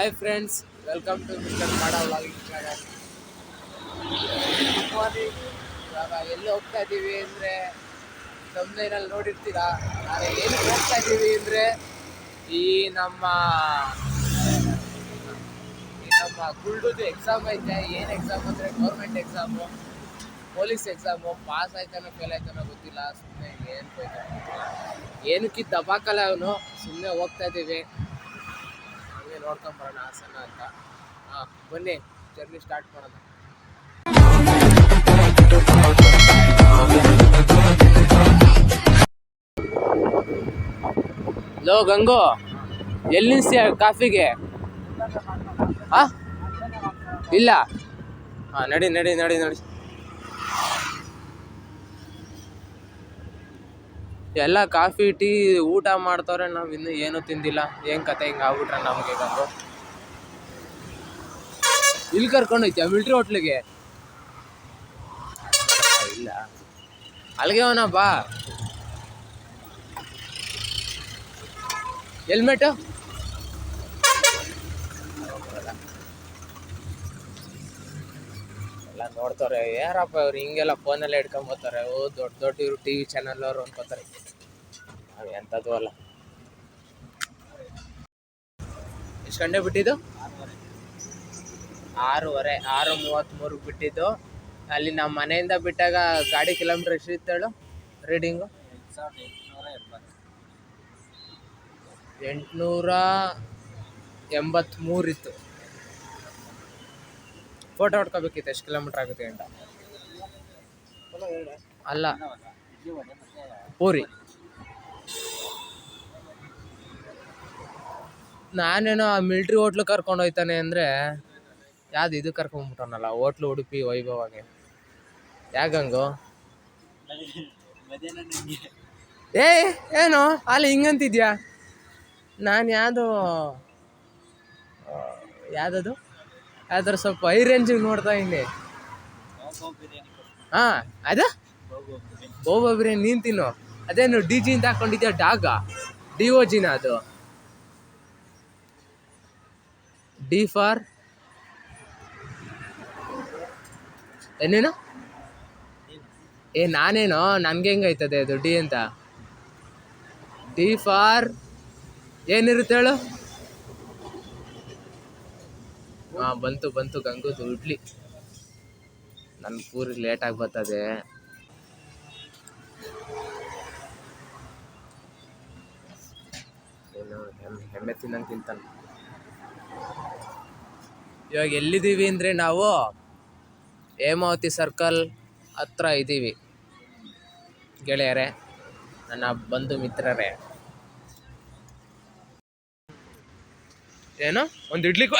Hi friends, welcome to mister Mada vlogging channel. ಇವಾಗ ಎಲ್ಲಿ ಹೋಗ್ತಾ ಇದ್ದೀವಿ ಅಂದರೆ ತಮ್ಮನೇನಲ್ಲಿ ನೋಡಿರ್ತೀರಾ. ಆದರೆ ಏನಕ್ಕೆ ಹೋಗ್ತಾ ಇದ್ದೀವಿ ಅಂದರೆ ಈ ನಮ್ಮ ಗುಲ್ಡುದು ಎಕ್ಸಾಮ್ ಐತೆ. ಏನು ಎಕ್ಸಾಮ್ ಅಂದರೆ government exam, police exam. Pass ಆಯ್ತಾನೋ ಫೇಲ್ ಆಯ್ತಾನೋ ಗೊತ್ತಿಲ್ಲ. ಸುಮ್ಮನೆ ಏನಕ್ಕಿದ್ದು ದಬಾಕಲ್ಲ ಅವನು. ಸುಮ್ಮನೆ ಹೋಗ್ತಾ ಇದ್ದೀವಿ, ಹಂಗೆ ನೋಡ್ಕೊಂಬರೋಣ ಹಾಸನ ಅಂತ. ಬನ್ನಿ ಜರ್ನಿ ಸ್ಟಾರ್ಟ್ ಮಾಡೋಣ. ಲೋ ಗಂಗು, ಎಲ್ಲಿ ನಿಲ್ಸ್ತೀಯ ಕಾಫಿಗೆ? ಇಲ್ಲ, ನಡಿ ನಡಿ ನಡಿ ನೋಡಿ. ಎಲ್ಲ ಕಾಫಿ ಟೀ ಊಟ ಮಾಡ್ತವ್ರೆ, ನಾವು ಇನ್ನೂ ಏನೂ ತಿಂದಿಲ್ಲ. ಏನು ಕತೆ ಹಿಂಗೆ ಆಗ್ಬಿಟ್ರೆ ನಮಗೆ ಗಂಗು. ಇಲ್ಲಿ ಕರ್ಕೊಂಡೋಯ್ತೀಯ ಮಿಲ್ಟ್ರಿ ಹೋಟ್ಲಿಗೆ? ಇಲ್ಲ, ಅಲ್ಲಿಗೆ ಅವನ ಬಾ. ಹೆಲ್ಮೆಟು ಎಲ್ಲ ನೋಡ್ತಾರೆ. ಯಾರಪ್ಪ ಇವ್ರು ಹಿಂಗೆಲ್ಲ ಫೋನೆಲ್ಲ ಇಟ್ಕೊಂಬೋತಾರೆ. ದೊಡ್ಡ ದೊಡ್ಡ ಇವರು ಟಿ ವಿ ಚಾನಲ್ ಅವರು ಅನ್ಕೋತಾರೆ. ಅದು ಎಂಥದ್ದು ಅಲ್ಲ. ಎಷ್ಟು ಗಂಟೆ ಬಿಟ್ಟಿದ್ದು? 6:30, 6:33 ಬಿಟ್ಟಿದ್ದು. ಅಲ್ಲಿ ನಮ್ಮ ಮನೆಯಿಂದ ಬಿಟ್ಟಾಗ ಗಾಡಿ ಕಿಲೋಮೀಟ್ರ್ ಎಷ್ಟು ಇತ್ತೇಳು ರೀಡಿಂಗು? 883 ಇತ್ತು. ಫೋಟೋ ಹೊಡ್ಕೋಬೇಕಿತ್ತು ಎಷ್ಟು ಕಿಲೋಮೀಟ್ರ್ ಆಗುತ್ತೆ ಅಂತ. ಅಲ್ಲ, ಪೂರಿ. ನಾನೇನೋ ಆ ಮಿಲ್ಟ್ರಿ ಹೋಟ್ಲು ಕರ್ಕೊಂಡು ಹೋಯ್ತಾನೆ ಅಂದರೆ ಯಾವ್ದು ಇದು ಕರ್ಕೊಂಡ್ಬಿಟ್ಟವನಲ್ಲ, ಹೋಟ್ಲು ಉಡುಪಿ ವೈಭವಾಗೆ. ಯಾಕಂಗು ಏನು ಅಲ್ಲಿ ಹಿಂಗಂತಿದ್ಯಾ? ನಾನು ಯಾವುದದು ಯಾವ್ದಾರು ಸ್ವಲ್ಪ ಹೈ ರೇಂಜಿಗೆ ನೋಡ್ತಾ ಇದ್ದೀನಿ. ಅದು ಬೋಬಾ ಬಿರಿಯಾನಿ ನೀನು ತಿನ್ನು. ಅದೇನು ಡಿ ಜಿ ಅಂತ ಹಾಕೊಂಡಿದ್ಯಾ? ಡಿ ಒ ಜಿನ? ಅದು ಡಿ ಫಾರ್ ಏನೇನು? ನಾನೇನೋ ನನಗೆ ಹೆಂಗೈತದೆ ಅದು ಡಿ ಅಂತ? ಡಿ ಫಾರ್ ಏನಿರುತ್ತೆ ಹೇಳು? ಬಂತು ಗಂಗುದು ಇಡ್ಲಿ. ನನ್ನ ಪೂರಿ ಲೇಟಾಗಿ ಬರ್ತದೆ. ಏನು ಹೆಮ್ಮೆ ತಿನ್ನಂಗೆ ತಿಂತಾನೆ. ಇವಾಗ ಎಲ್ಲಿದ್ದೀವಿ ಅಂದರೆ ನಾವು ಹೇಮಾವತಿ ಸರ್ಕಲ್ ಹತ್ರ ಇದ್ದೀವಿ ಗೆಳೆಯರೇ, ನನ್ನ ಬಂಧು ಮಿತ್ರರೇ. ಏನೋ ಒಂದು ಇಡ್ಲಿಗೂ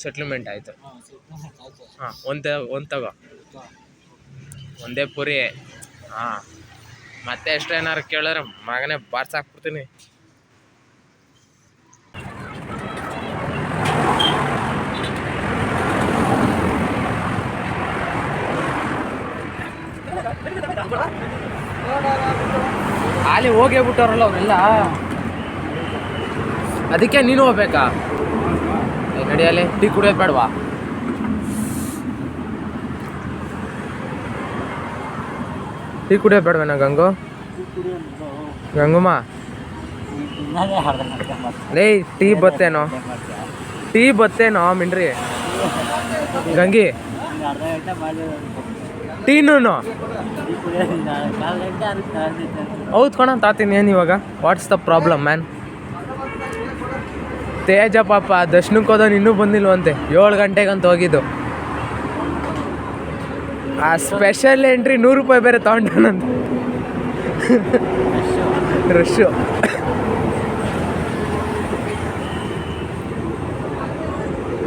ಸೆಟ್ಲ್ಮೆಂಟ್ ಆಯಿತು. ಒಂದು ತಗೋ, ಒಂದೇ ಪುರಿ. ಮತ್ತೆ ಎಷ್ಟು ಏನಾರು ಕೇಳಿದ್ರೆ ಮಗನೇ ಬಾರ್ಸಾಕ್ಬಿಡ್ತೀನಿ. ಅಲ್ಲಿ ಹೋಗೇ ಬಿಟ್ಟವ್ರಲ್ಲ ಅವರೆಲ್ಲ, ಅದಕ್ಕೆ ನೀನು ಹೋಗ್ಬೇಕಾ? ನಡಿಯಲ್ಲಿ ಟೀ ಕುಡಿಯೋದು ಬೇಡವಾ? ಟೀ ಕುಡಿಯೋದು ಬೇಡವೇನ ಗಂಗುಮ್ಮ? ಲೇ ಟೀ ಬತ್ತೇನೋ ಮಿಂಡ್ರಿ ಗಂಗಿ? ಟೀನು ಹೌದು ಕಣ, ತಾತೀನಿ. ಏನು ಇವಾಗ ವಾಟ್ಸ್ ದ ಪ್ರಾಬ್ಲಮ್ ಮ್ಯಾನ್? ತೇಜ ಪಾಪ ದರ್ಶನಕ್ಕೆ ಹೋದವನು ಇನ್ನೂ ಬಂದಿಲ್ವಂತೆ. 7 ಗಂಟೆಗಂತ ಹೋಗಿದ್ದು. ಆ ಸ್ಪೆಷಲ್ ಎಂಟ್ರಿ 100 ರೂಪಾಯಿ ಬೇರೆ ತಗೊಂಡನಂತ. ರಶ್ಶು.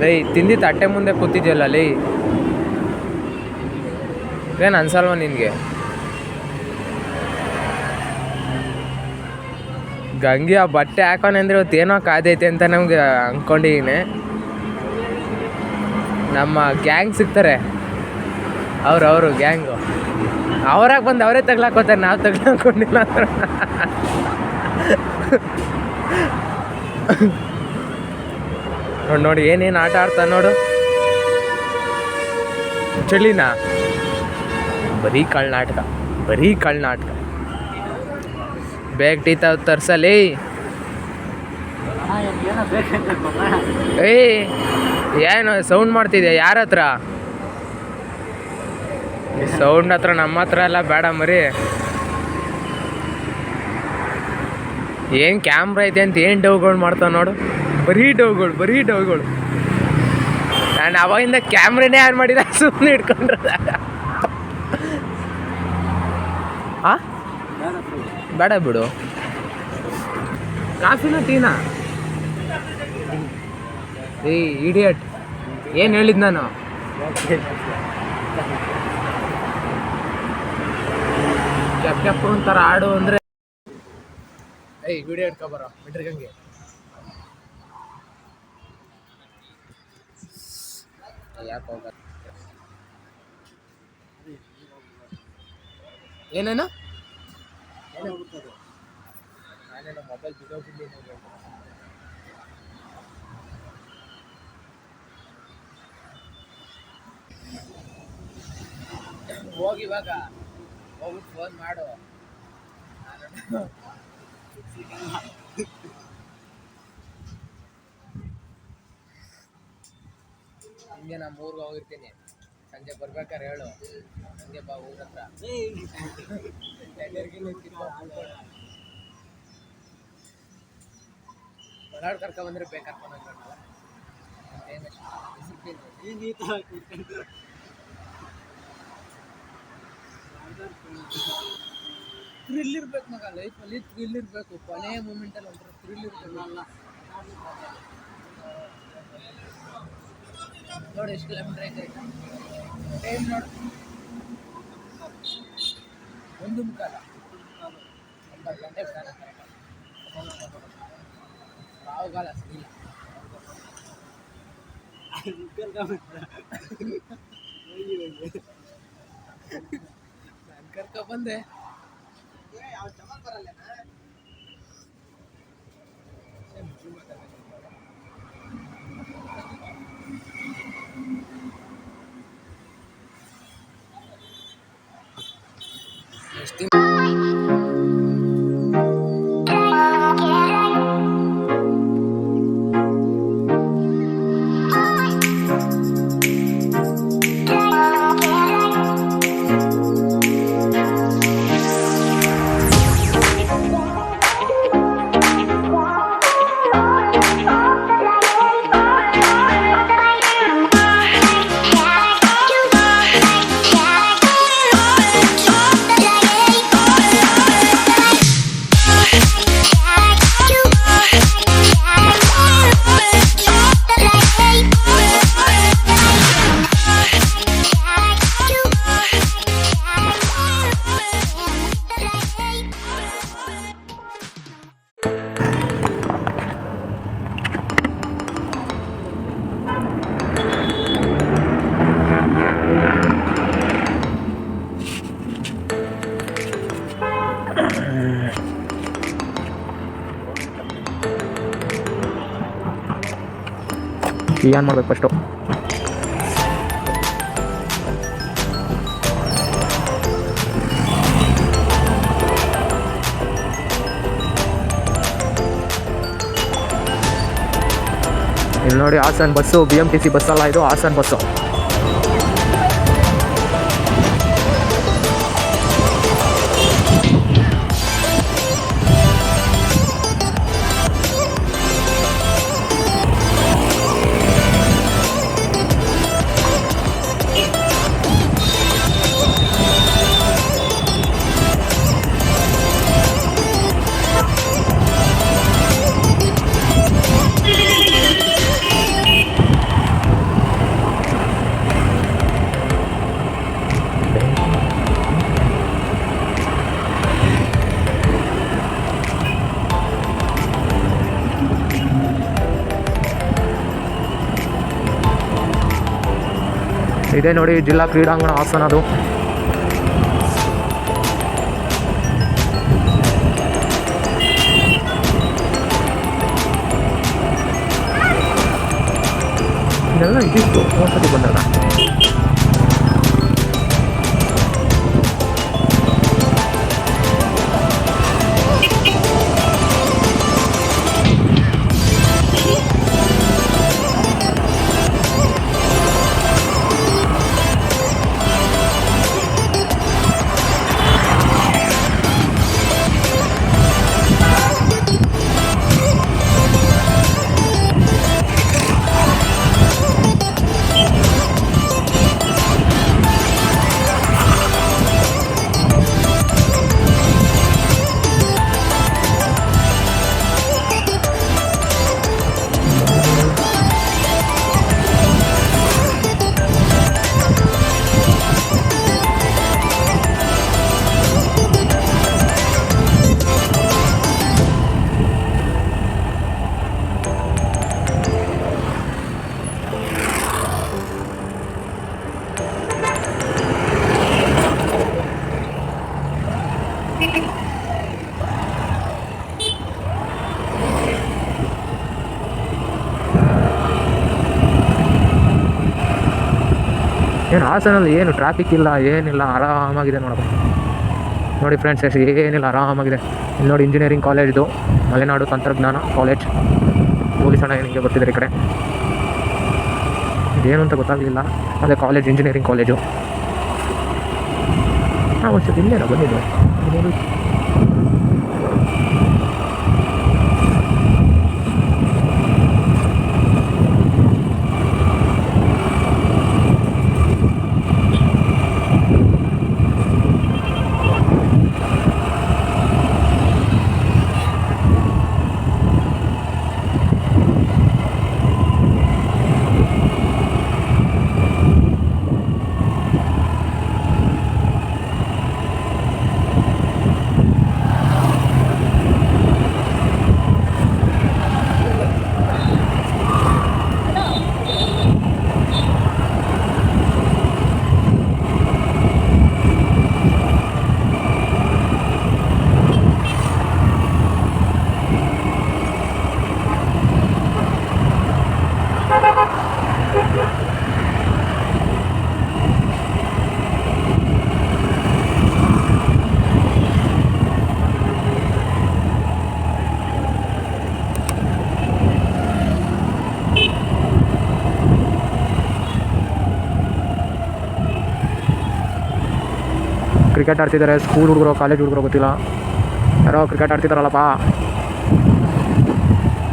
ಲೈ ತಿಂದಿತ್ತು ಅಟ್ಟೆ ಮುಂದೆ ಕೂತಿದ್ಯಲ್ಲ ಲೈ, ಏನು ಅನ್ಸಲ್ವ ನಿನಗೆ? ಗಂಗಿ ಆ ಬಟ್ಟೆ ಹಾಕೋಣ ಅಂದರೆ ಇವತ್ತು ಏನೋ ಕಾದೈತೆ ಅಂತ ನಮ್ಗೆ ಅಂದ್ಕೊಂಡಿದ್ದೀನಿ. ನಮ್ಮ ಗ್ಯಾಂಗ್ ಸಿಗ್ತಾರೆ, ಅವರು ಗ್ಯಾಂಗು. ಅವರಾಗಿ ಬಂದು ಅವರೇ ತಗ್ಲಾಕೋತಾರೆ, ನಾವು ತಗ್ಲಾಕೊಂಡಿಲ್ಲ ಅಂದ್ರೆ. ನೋಡಿ ನೋಡಿ ಏನೇನು ಆಟ ಆಡ್ತಾ ನೋಡು. ಚಳಿನಾ ಬರೀ ಕಳ್ನಾಟಕ, ಬರೀ ಕಳ್ನಾಟಕ. ಬೇಗ ಟೀ ತರ್ಸಲಿ. ಏಯ್ ಏನು ಸೌಂಡ್ ಮಾಡ್ತಿದ್ಯಾ? ಯಾರ ಹತ್ರ ಸೌಂಡ್? ಹತ್ರ ನಮ್ಮ ಹತ್ರ ಎಲ್ಲ ಬೇಡ ಮರಿ. ಏನು ಕ್ಯಾಮ್ರಾ ಐತೆ ಅಂತ ಏನು ಡೌಗಳು ಮಾಡ್ತಾವ ನೋಡು. ಬರೀ ಡೌಗಳು. ನಾನು ಅವಾಗಿಂದ ಕ್ಯಾಮ್ರಾನೇ ಆನ್ ಮಾಡಿದ, ಸುಮ್ಮನೆ ಇಟ್ಕೊಂಡ್ರ. ಹಾಂ ಬೇಡ ಬಿಡು. ಕಾಫಿನ ಟೀನಾ? ಏಯ್ ಇಡಿಯಟ್, ಏನು ಹೇಳಿದ್ ನಾನು? ಕೆಪ್ ಒಂಥರ ಆಡು ಅಂದರೆ ಏಯ್ ವಿಡಿಯೋ ಇಟ್ಕೊಬರೋ ಮಿಟ್ರಿಗಂಗೆ. ಯಾಕೆ ಹೋಗ ಏನೇನು ನಾನೇನು ಮೊಬೈಲ್ ಬಿಡೋಗಿದ್ದೀನಿ. ಹೋಗಿವಾಗ ಹೋಗ್ಬಿಟ್ಟು ಫೋನ್ ಮಾಡು. ಹಿಂಗೆ ನಾನು ಊರಿಗೆ ಹೋಗಿರ್ತೀನಿ, ಸಂಜೆ ಬರ್ಬೇಕಾರೆ ಹೇಳು ಹಂಗೆ ಬಾ ಊರ ಹತ್ರ. ಹೊರಾಡ್ ಕರ್ಕೊಂಡ್ಬಂದ್ರೆ ಬೇಕು ಕರ್ಕೊಂಡೋಗ್ಬೇಕಲ್ಲ. ಥ್ರಿಲ್ ಇರ್ಬೇಕು ಮಗ, ಲೈಫಲ್ಲಿ ಥ್ರಿಲ್ ಇರಬೇಕು. ಕೊನೆ ಮೂಮೆಂಟಲ್ಲಿ ಒಂಥರ ಥ್ರಿಲ್ ಇರ್ಬೇಕು. ನೋಡಿ ಎಷ್ಟು ಕಿಲೋಮೀಟರ್ ಐತೆ ಟೈಮ್ ನೋಡು. 1:15 9 ಗಂಟೆ ಬಿಡೋಣ ಕರೆಕ್ಟಾಗಿ. ರಾವುಗಾಲ ಸಿಗಿಲ್ಲ. ನಾನು ಕರ್ಕೊಬಂದೆ. ಏನು ಮಾಡ್ಬೇಕು ಫಸ್ಟು? ಇಲ್ಲಿ ನೋಡಿ ಹಾಸನ್ ಬಸ್ಸು, BMTC ಬಸ್ಸಲ್ಲ ಇದು, ಹಾಸನ್ ಬಸ್ಸು. ಇದೆ ನೋಡಿ ಜಿಲ್ಲಾ ಕ್ರೀಡಾಂಗಣ ಹಾಸನದು. ಏನೆಲ್ಲ ಇದ್ದಿತ್ತು ಒಂದ್ಸತಿ ಬಂದಾಗ. ಏನು ಹಾಸನಲ್ಲಿ ಏನು ಟ್ರಾಫಿಕ್ ಇಲ್ಲ, ಏನಿಲ್ಲ, ಆರಾಮಾಗಿದೆ ನೋಡಪ್ಪ. ನೋಡಿ ಫ್ರೆಂಡ್ಸ್, ಏನಿಲ್ಲ, ಆರಾಮಾಗಿದೆ. ಇಲ್ಲಿ ನೋಡಿ ಇಂಜಿನಿಯರಿಂಗ್ ಕಾಲೇಜ್, ಮಲೆನಾಡು ತಂತ್ರಜ್ಞಾನ ಕಾಲೇಜ್. ಪೊಲೀಸ್ ಅಣ್ಣ ಏನಿಗೆ ಬರ್ತಿದ್ದಾರೆ ಈ ಕಡೆ, ಇದೇನು ಅಂತ ಗೊತ್ತಾಗಲಿಲ್ಲ. ಅದೇ ಕಾಲೇಜ್, ಇಂಜಿನಿಯರಿಂಗ್ ಕಾಲೇಜು. ಹಾಂ, ವರ್ಷದ ಇಲ್ಲೇನೋ ಬಂದಿದ್ದು. ಕ್ರಿಕೆಟ್ ಆಡ್ತಿದ್ದಾರೆ ಸ್ಕೂಲ್ ಹುಡುಗರು, ಕಾಲೇಜ್ ಹುಡುಗರು, ಗೊತ್ತಿಲ್ಲ. ಯಾರೋ ಕ್ರಿಕೆಟ್ ಆಡ್ತಿದ್ದಾರಲ್ಲಪ್ಪ,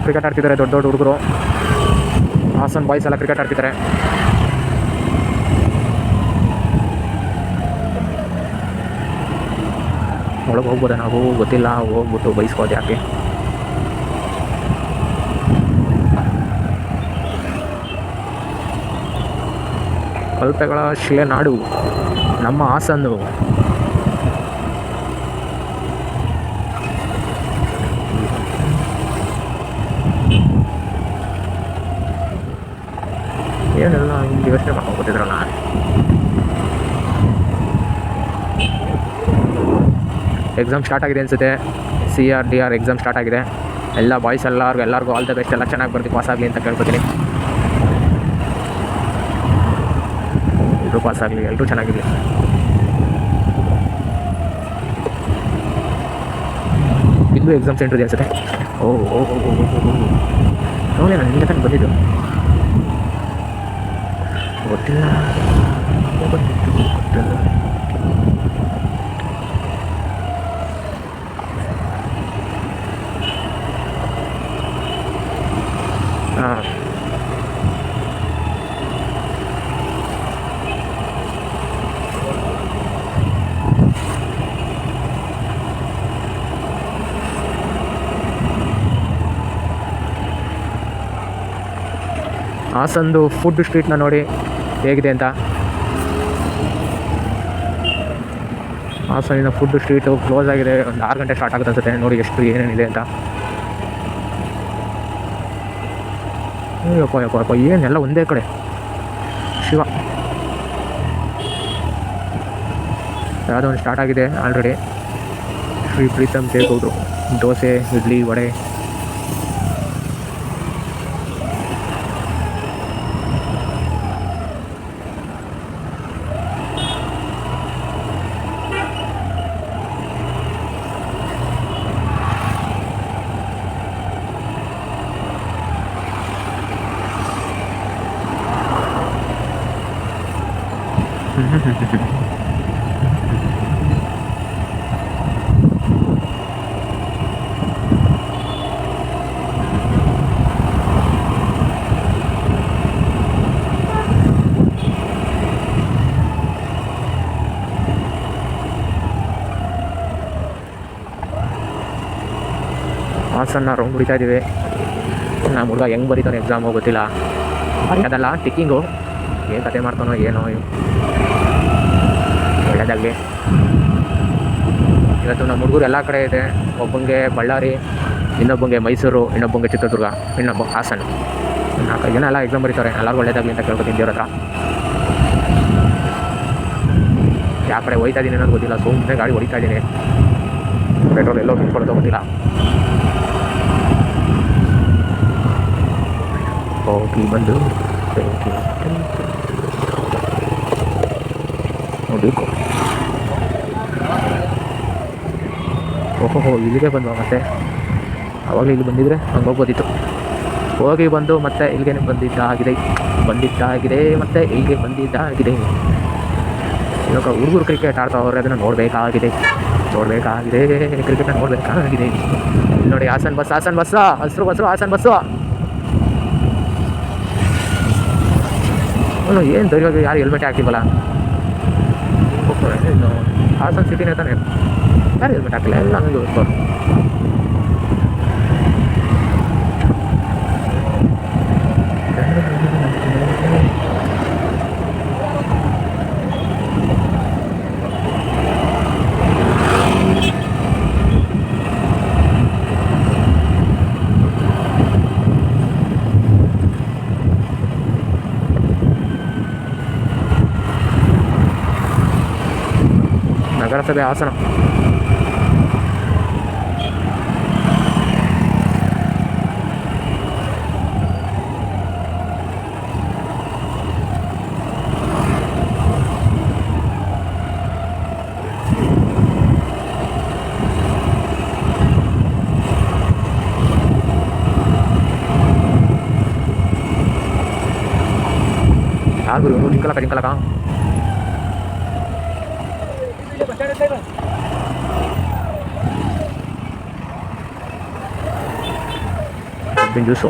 ಕ್ರಿಕೆಟ್ ಆಡ್ತಿದ್ದಾರೆ ದೊಡ್ಡ ದೊಡ್ಡ ಹುಡುಗರು. ಹಾಸನ್ ಬಾಯ್ಸ್ ಎಲ್ಲ ಕ್ರಿಕೆಟ್ ಆಡ್ತಿದ್ದಾರೆ. ಒಳಗೆ ಹೋಗ್ಬೋದ ನಾವು, ಗೊತ್ತಿಲ್ಲ. ಹೋಗ್ಬಿಟ್ಟು ಬೈಸ್ಬೋದು ಯಾಕೆ. ಕಲ್ಪೆಗಳ ಶಿಲೆನಾಡು ನಮ್ಮ ಹಾಸನ್ನು. ಏನೆಲ್ಲ ಹಿಂಗೆ ಯೋಚನೆ ಮಾಡ್ಕೊತಿದ್ರಲ್ಲ. ಎಕ್ಸಾಮ್ ಸ್ಟಾರ್ಟ್ ಆಗಿದೆ ಅನಿಸುತ್ತೆ. CR ಎಕ್ಸಾಮ್ ಸ್ಟಾರ್ಟ್ ಆಗಿದೆ. ಎಲ್ಲ ಬಾಯ್ಸ್ ಎಲ್ಲರಿಗೂ ಆಲ್ ದ ಬೆಸ್ಟ್. ಎಲ್ಲ ಚೆನ್ನಾಗಿ ಬರ್ತೀವಿ, ಪಾಸ್ ಆಗಲಿ ಅಂತ ಕೇಳ್ಕೊತೀನಿ. ಎಲ್ಲರೂ ಪಾಸ್ ಆಗಲಿ, ಎಲ್ಲರೂ ಚೆನ್ನಾಗಿರಲಿ. ಇಲ್ಲೂ ಎಕ್ಸಾಮ್ ಸೆಂಟರ್ ಇದೆ ಅನಿಸುತ್ತೆ. ನೋಡಿ, ನಾನು ನಿನ್ನೆ ತನಕ ಬಂದಿದ್ದು ಗೊತ್ತಿಲ್ಲ. ಹಾಂ, ಹಾಸನ್ದು ಫುಡ್ ಸ್ಟ್ರೀಟ್ನ ನೋಡಿ ಹೇಗಿದೆ ಅಂತ. ಹಾಸನಿನ ಫುಡ್ ಸ್ಟ್ರೀಟು ಕ್ಲೋಸ್ ಆಗಿದೆ. ಒಂದು 6 ಗಂಟೆ ಸ್ಟಾರ್ಟ್ ಆಗುತ್ತೆ ಅನ್ಸುತ್ತೆ. ನೋಡಿ ಎಷ್ಟು ಏನೇನಿದೆ ಅಂತ. ಯಪ್ಪ ಏನೆಲ್ಲ ಒಂದೇ ಕಡೆ. ಶಿವ, ಯಾವುದೋ ಒಂದು ಸ್ಟಾರ್ಟ್ ಆಗಿದೆ ಆಲ್ರೆಡಿ. ಶ್ರೀ ಪ್ರೀತಮ್ ದೇಗೌಡ್ರು ದೋಸೆ, ಇಡ್ಲಿ, ವಡೆ. ಹಾಸನ್ನ ರೌಂಡ್ ಹೊಡಿತಾ ಇದ್ದೀವಿ. ನಮ್ಮ ಹುಡುಗ ಹೆಂಗೆ ಬರೀತಾನೆ ಎಕ್ಸಾಮು ಗೊತ್ತಿಲ್ಲ. ಅದಲ್ಲ ಟಿಕ್ಕಿಂಗು ಏನು ಕತೆ ಮಾಡ್ತಾನೋ ಏನೋ. ಒಳ್ಳೆಯದಾಗಲಿ. ಇವತ್ತು ನಮ್ಮ ಹುಡುಗರು ಎಲ್ಲ ಕಡೆ ಇದೆ. ಒಬ್ಬಂಗೆ ಬಳ್ಳಾರಿ, ಇನ್ನೊಬ್ಬಂಗೆ ಮೈಸೂರು, ಇನ್ನೊಬ್ಬಂಗೆ ಚಿತ್ರದುರ್ಗ, ಇನ್ನೊಬ್ಬ ಹಾಸನ. 4 ಜನ ಎಲ್ಲ ಎಕ್ಸಾಮ್ ಬರೀತಾರೆ. ಎಲ್ಲರಿಗೂ ಒಳ್ಳೆಯದಾಗಲಿ ಅಂತ ಕೇಳ್ಕೊತೀನಿ ದೇವ್ರ ಹತ್ರ. ಯಾವ ಕಡೆ ಹೋಯ್ತಾ ಇದ್ದೀನಿ ಅನ್ನೋದು ಗೊತ್ತಿಲ್ಲ. ಸುಮ್ಮನೆ ಗಾಡಿ ಹೊಡಿತಾ ಇದ್ದೀನಿ. ಪೆಟ್ರೋಲ್ ಎಲ್ಲೋ ನಿಂತ್ಕೊಳ್ಳೋದು ಗೊತ್ತಿಲ್ಲ. ಹೋಗಿ ಬಂದು ನೋಡಬೇಕು. ಓಹೋ, ಇಲ್ಲಿಗೆ ಬಂದು ಮತ್ತೆ ಅವಾಗಲೂ ಇಲ್ಲಿ ಬಂದಿದ್ರೆ ಹಂಗೆ ಹೋಗ್ಬೋದಿತ್ತು. ಹೋಗಿ ಬಂದು ಮತ್ತೆ ಇಲ್ಲಿಗೆ ಬಂದಿದ್ದಾಗಿದೆ ಮತ್ತೆ ಇಲ್ಲಿಗೆ ಬಂದಿದ್ದಾಗಿದೆ. ಇವಾಗ ಹುಡುಗರು ಕ್ರಿಕೆಟ್ ಆಡ್ತಾವ್ರೆ, ಅದನ್ನು ನೋಡಬೇಕಾಗಿದೆ. ಕ್ರಿಕೆಟ್ನ ನೋಡಬೇಕಾಗಿದೆ. ಇಲ್ಲಿ ನೋಡಿ ಹಾಸನ್ ಬಸ್, ಹಸಿರು ಬಸ್ಸು, ಹಾಸನ್ ಬಸ್ಸು. ಏನು ಧೈರ್ಯವಾಗಿ ಯಾರು ಹೆಲ್ಮೆಟ್ ಹಾಕ್ತಿವಲ್ಲ. ಹಾಸನ್ ಸಿಟಿನೇ ತಾನೆ, ಯಾರು ಹೆಲ್ಮೆಟ್ ಹಾಕಿಲ್ಲ. ಎಲ್ಲ ನನಗೆ ಗೊತ್ತು. ನಗರಸಭೆ ಹಾಸನ. ಯಾರು ಜಿಂಕಲಕ ಜ್ಯೂಸು.